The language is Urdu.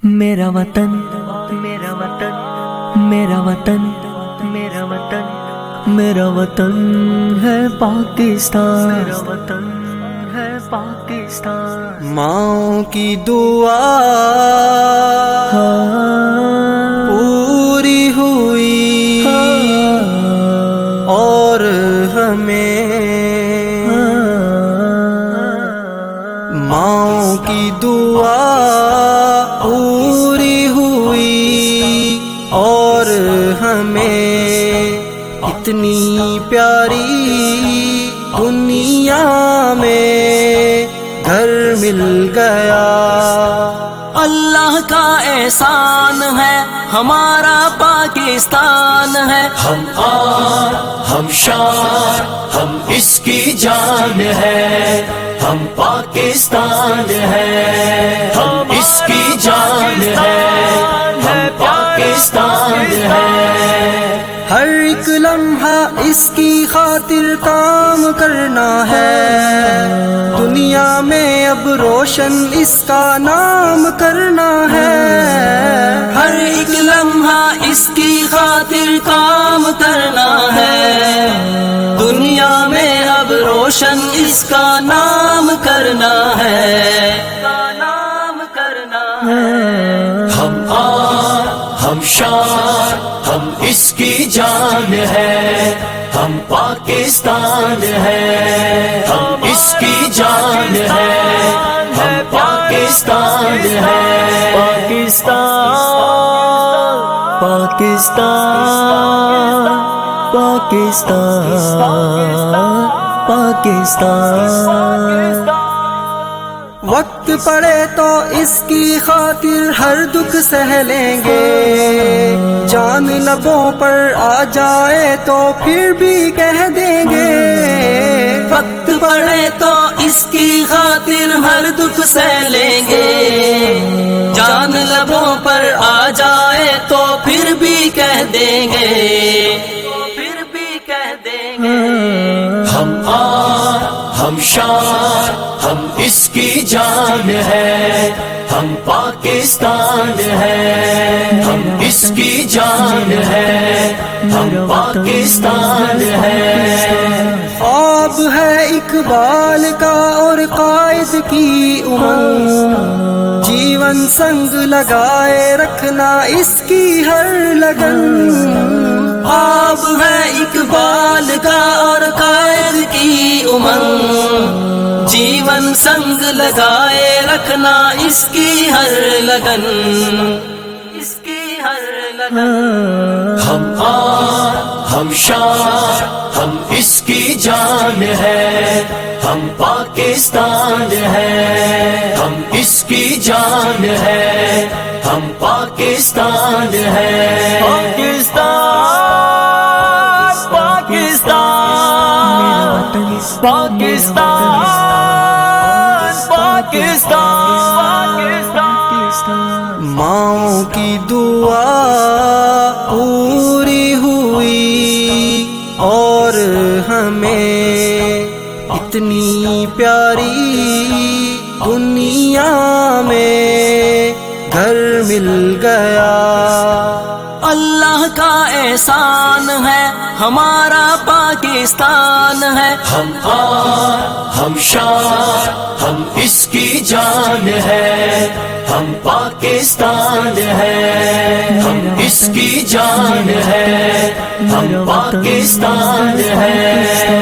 میرا وطن میرا وطن میرا وطن میرا وطن میرا وطن ہے پاکستان، میرا وطن ہے پاکستان۔ ماؤں کی دعا پوری ہوئی اور ہمیں ماؤں کی دعا پوری ہوئی اور ہمیں اتنی پیاری دنیا میں گھر مل گیا۔ اللہ کا احسان ہے ہمارا پاکستان ہے، ہم آن ہم شان ہم اس کی جان ہے، ہم پاکستان ہے، ہم اس کی جان ہے، ہم پاکستان ہے۔ ہر ایک لمحہ اس کی خاطر کام کرنا ہے، دنیا میں اب روشن اس کا نام کرنا ہے۔ ہر ایک لمحہ اس کی خاطر کام کرنا ہے، دنیا میں اب روشن اس کا نام کرنا ہے، نام کرنا ہے۔ ہم آن ہم شان ہم اس کی جان ہے، ہم پاکستان ہے، ہم اس کی جان ہے، ہم پاکستان ہے۔ پاکستان پاکستان پاکستان پاکستان۔ وقت پڑے تو اس کی خاطر ہر دکھ سہ لیں گے، جان لبوں پر آ جائے تو پھر بھی کہہ دیں گے۔ وقت پڑے تو اس کی خاطر ہر دکھ سہ لیں گے، جان لبوں پر آ جائے تو پھر بھی کہہ دیں گے، پھر بھی کہہ دیں گے۔ ہم آن ہم شان ہم اس کی جان ہے، ہم پاکستان ہے، ہم اس کی جان ہے، ہم پاکستان ہے۔ خواب ہے اقبال کا اور قائد کی امنگ، جیون سنگ لگائے رکھنا اس کی ہر لگن۔ خواب ہے اقبال کا اور قائد کی امنگ، جیون سنگ لگائے رکھنا اس کی ہر لگن، اس کی ہر لگن۔ ہم آن ہم شان ہم اس کی جان ہے، ہم پاکستان ہے، ہم اس کی جان ہے، ہم پاکستان ہے۔ پاکستان پاکستان پاکستان پاکستان۔ ماؤں کی دعا پوری ہوئی اور ہمیں اتنی پیاری دنیا میں گھر مل گیا۔ اللہ کا احسان ہے ہمارا پاکستان ہے، ہم آن ہم شان ہم اس کی جان ہے، ہم پاکستان ہے، ہم اس کی جان ہے، ہم پاکستان ہے۔